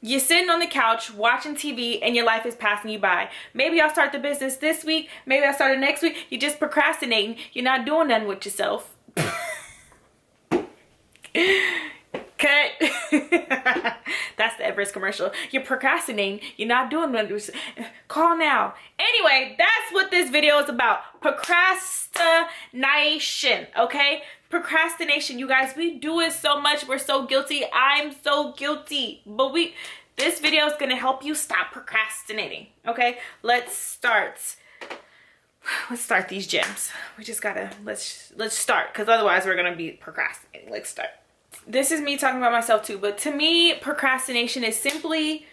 You're sitting on the couch watching TV and your life is passing you by. Maybe I'll start the business this week. Maybe I'll start it next week. You're just procrastinating. You're not doing nothing with yourself. Cut. That's the Everest commercial. You're procrastinating. You're not doing nothing. Call now. Anyway, that's what this video is about. Procrastination. Okay? Procrastination, you guys. We do it so much. We're so guilty. I'm so guilty. But this video is going to help you stop procrastinating. Okay? Let's start these gems. We just gotta let's start, because otherwise we're gonna be procrastinating. Let's start. This is me talking about myself too, but to me, procrastination is simply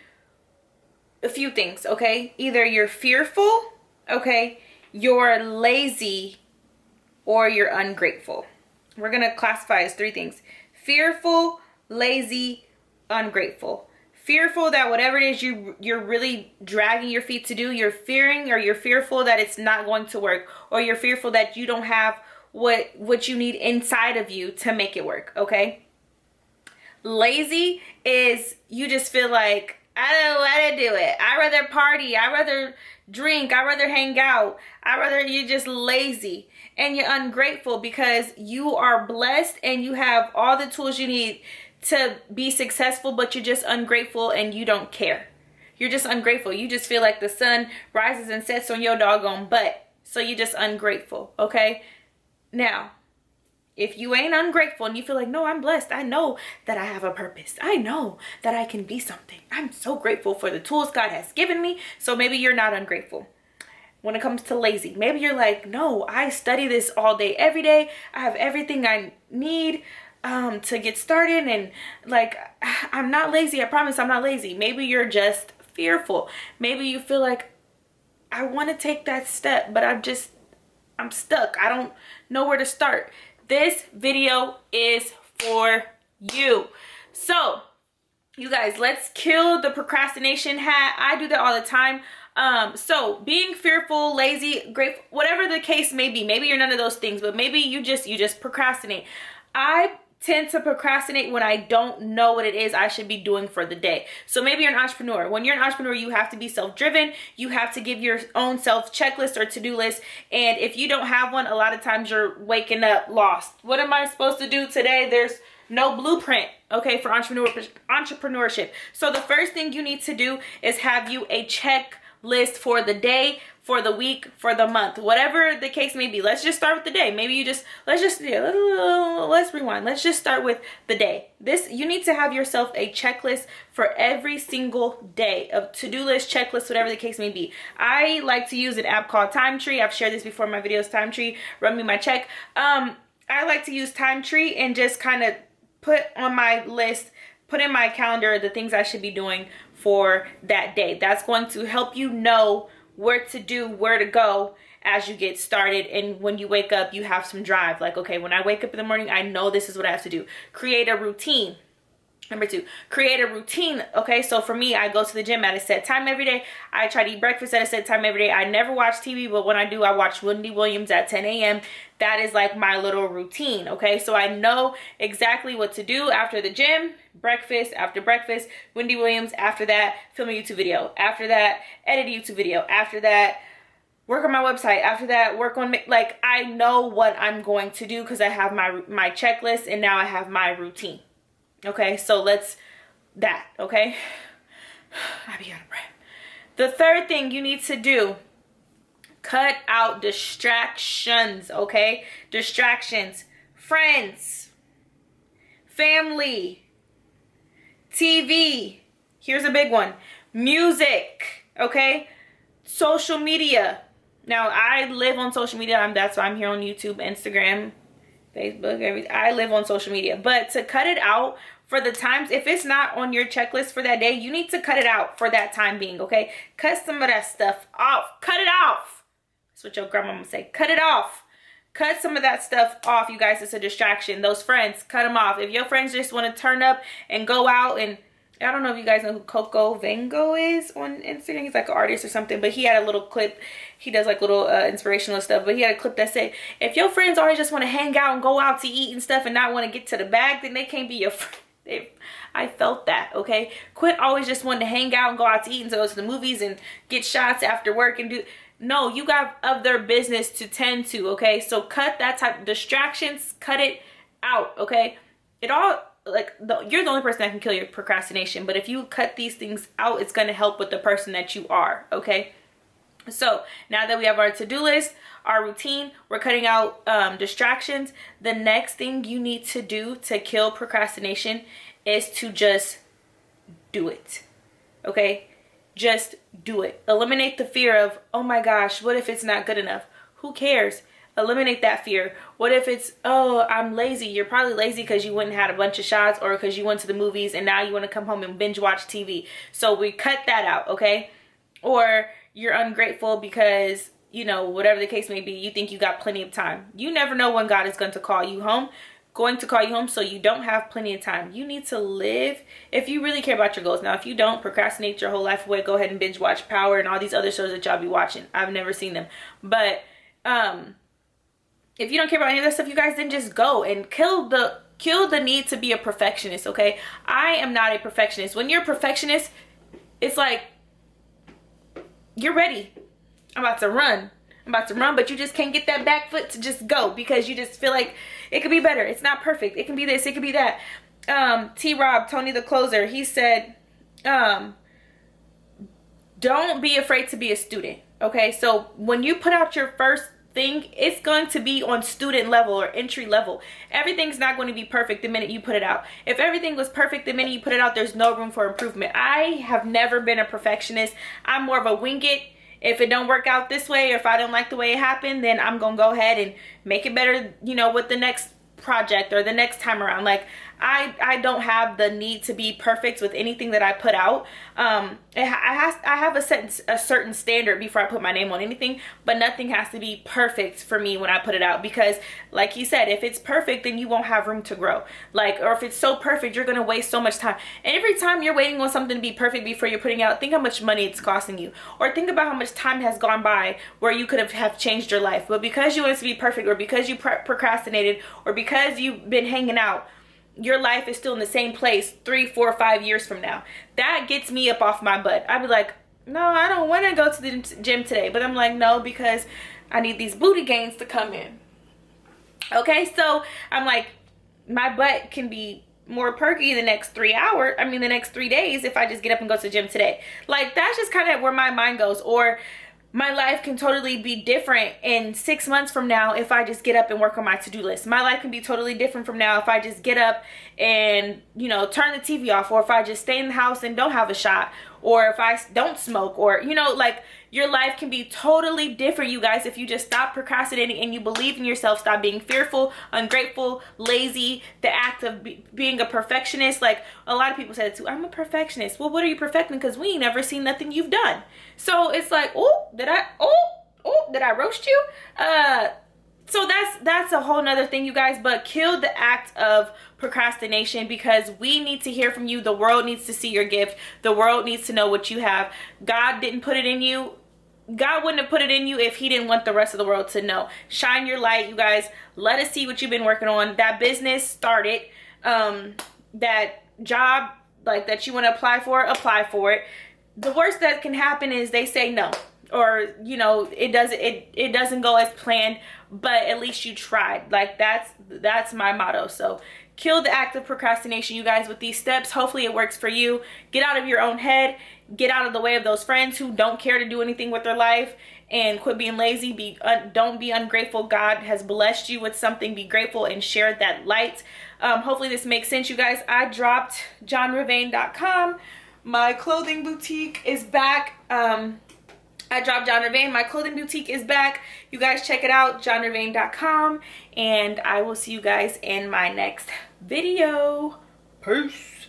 a few things. Okay, either you're fearful, okay, you're lazy, or you're ungrateful. We're gonna classify as three things: fearful, lazy, ungrateful. Fearful that whatever it is you're really dragging your feet to do, you're fearing, or you're fearful that it's not going to work, or you're fearful that you don't have what you need inside of you to make it work. Okay? Lazy is you just feel like, I don't know how to do it. I'd rather party. I'd rather drink. I'd rather hang out. You're just lazy. And you're ungrateful because you are blessed and you have all the tools you need to be successful, but you're just ungrateful and you don't care. You're just ungrateful. You just feel like the sun rises and sets on your doggone butt. So you're just ungrateful, okay? Now, if you ain't ungrateful and you feel like, no, I'm blessed. I know that I have a purpose. I know that I can be something. I'm so grateful for the tools God has given me. So maybe you're not ungrateful. When it comes to lazy, maybe you're like, no, I study this all day, every day. I have everything I need to get started, and like, I'm not lazy. I promise I'm not lazy. Maybe you're just fearful. Maybe you feel like, I want to take that step, but I'm stuck. I don't know where to start. This video is for you. So you guys, let's kill the procrastination hat. I do that all the time. So being fearful, lazy, grateful, whatever the case may be, maybe you're none of those things, but maybe you just procrastinate. I tend to procrastinate when I don't know what it is I should be doing for the day. So maybe you're an entrepreneur. When you're an entrepreneur, you have to be self-driven. You have to give your own self checklist or to-do list. And if you don't have one, a lot of times you're waking up lost. What am I supposed to do today? There's no blueprint, okay, for entrepreneurship. So the first thing you need to do is have you a checklist for the day, for the week, for the month, whatever the case may be. Let's just start with the day. Maybe let's rewind. Let's just start with the day. You need to have yourself a checklist for every single day, of to-do list, checklist, whatever the case may be. I like to use an app called Time Tree. I've shared this before in my videos. Time Tree, run me my check. I like to use Time Tree and just kind of put on my list, put in my calendar the things I should be doing for that day. That's going to help you know what to do, where to go as you get started. And when you wake up, you have some drive. Like, okay, when I wake up in the morning, I know this is what I have to do. Create a routine. Number 2, create a routine. Okay, so for me, I go to the gym at a set time every day. I try to eat breakfast at a set time every day. I never watch TV, but when I do, I watch Wendy Williams at 10 a.m. That is like my little routine. Okay, so I know exactly what to do after the gym. Breakfast, after breakfast, Wendy Williams, after that, film a YouTube video. After that, edit a YouTube video. After that, work on my website. After that, work on, like, I know what I'm going to do because I have my checklist, and now I have my routine. Okay, so okay? I be out of breath. The third thing you need to do, cut out distractions, okay? Distractions, friends, family, TV. Here's a big one. Music, okay? Social media. Now, I live on social media. That's why I'm here on YouTube, Instagram, Facebook, everything. I live on social media. But to cut it out for the times, if it's not on your checklist for that day, you need to cut it out for that time being, okay? Cut some of that stuff off. Cut it off. That's what your grandma would say. Cut it off. Cut some of that stuff off, you guys. It's a distraction. Those friends, cut them off. If your friends just want to turn up and go out, and I don't know if you guys know who Coco Vango is on Instagram. He's like an artist or something, but he had a little clip. He does like little inspirational stuff, but he had a clip that said, if your friends always just want to hang out and go out to eat and stuff and not want to get to the bag, then they can't be your friend. I felt that, okay? Quit always just wanting to hang out and go out to eat and go to the movies and get shots after work and do. No, you got other business to tend to, okay? So cut that type of distractions, cut it out, okay? It all, like, you're the only person that can kill your procrastination, but if you cut these things out, it's going to help with the person that you are, okay? So now that we have our to-do list, our routine, we're cutting out distractions. The next thing you need to do to kill procrastination is to just do it, okay? Just do it. Eliminate the fear of, oh my gosh, what if it's not good enough? Who cares? Eliminate that fear. What if it's, oh, I'm lazy? You're probably lazy because you went and had a bunch of shots, or because you went to the movies and now you want to come home and binge watch TV. So we cut that out, okay? Or you're ungrateful because, you know, whatever the case may be, you think you got plenty of time. You never know when God is going to call you home. So you don't have plenty of time. You need to live if you really care about your goals. Now, if you don't, procrastinate your whole life away, go ahead and binge watch Power and all these other shows that y'all be watching. I've never seen them. But if you don't care about any of that stuff, you guys, then just go and kill the need to be a perfectionist, okay? I am not a perfectionist. When you're a perfectionist, it's like you're ready. I'm about to run, but you just can't get that back foot to just go because you just feel like it could be better. It's not perfect. It can be this, it could be that. T-Rob, Tony the Closer, he said, don't be afraid to be a student, okay? So when you put out your first thing, it's going to be on student level or entry level. Everything's not going to be perfect the minute you put it out. If everything was perfect the minute you put it out, there's no room for improvement. I have never been a perfectionist. I'm more of a wing it. If it don't work out this way, or if I don't like the way it happened, then I'm going to go ahead and make it better, you know, with the next project or the next time around. Like, I don't have the need to be perfect with anything that I put out. I have a certain standard before I put my name on anything, but nothing has to be perfect for me when I put it out, because like he said, if it's perfect, then you won't have room to grow. Like, or if it's so perfect, you're gonna waste so much time. And every time you're waiting on something to be perfect before you're putting out, think how much money it's costing you, or think about how much time has gone by where you could have changed your life, but because you want it to be perfect, or because you procrastinated, or because you've been hanging out, your life is still in the same place 3, 4, 5 years from now. That gets me up off my butt. I'd be like, no, I don't want to go to the gym today. But I'm like, no, because I need these booty gains to come in. Okay, so I'm like, my butt can be more perky the next 3 hours. I mean, the next 3 days if I just get up and go to the gym today. Like, that's just kind of where my mind goes. Or my life can totally be different in 6 months from now if I just get up and work on my to-do list. My life can be totally different from now if I just get up and, you know, turn the TV off, or if I just stay in the house and don't have a shot, or if I don't smoke, or, you know, like, your life can be totally different, you guys, if you just stop procrastinating and you believe in yourself. Stop being fearful, ungrateful, lazy, the act of being a perfectionist. Like, a lot of people say it too, I'm a perfectionist. Well, what are you perfecting? Because we ain't never seen nothing you've done. So it's like, did I roast you? So that's a whole nother thing, you guys. But kill the act of procrastination, because we need to hear from you. The world needs to see your gift. The world needs to know what you have. God didn't put it in you. God wouldn't have put it in you if he didn't want the rest of the world to know. Shine your light, you guys. Let us see what you've been working on. That business started. That job, like, that you want to apply for it. The worst that can happen is they say no, or, you know, it doesn't go as planned, but at least you tried. Like, that's my motto. So kill the act of procrastination, you guys, with these steps. Hopefully it works for you. Get out of your own head. Get out of the way of those friends who don't care to do anything with their life, and quit being lazy. Don't be ungrateful. God has blessed you with something. Be grateful and share that light. Hopefully this makes sense, you guys. I dropped johnravain.com. My clothing boutique is back. I dropped John Ravain. My clothing boutique is back. You guys check it out, johnravain.com. And I will see you guys in my next video. Peace.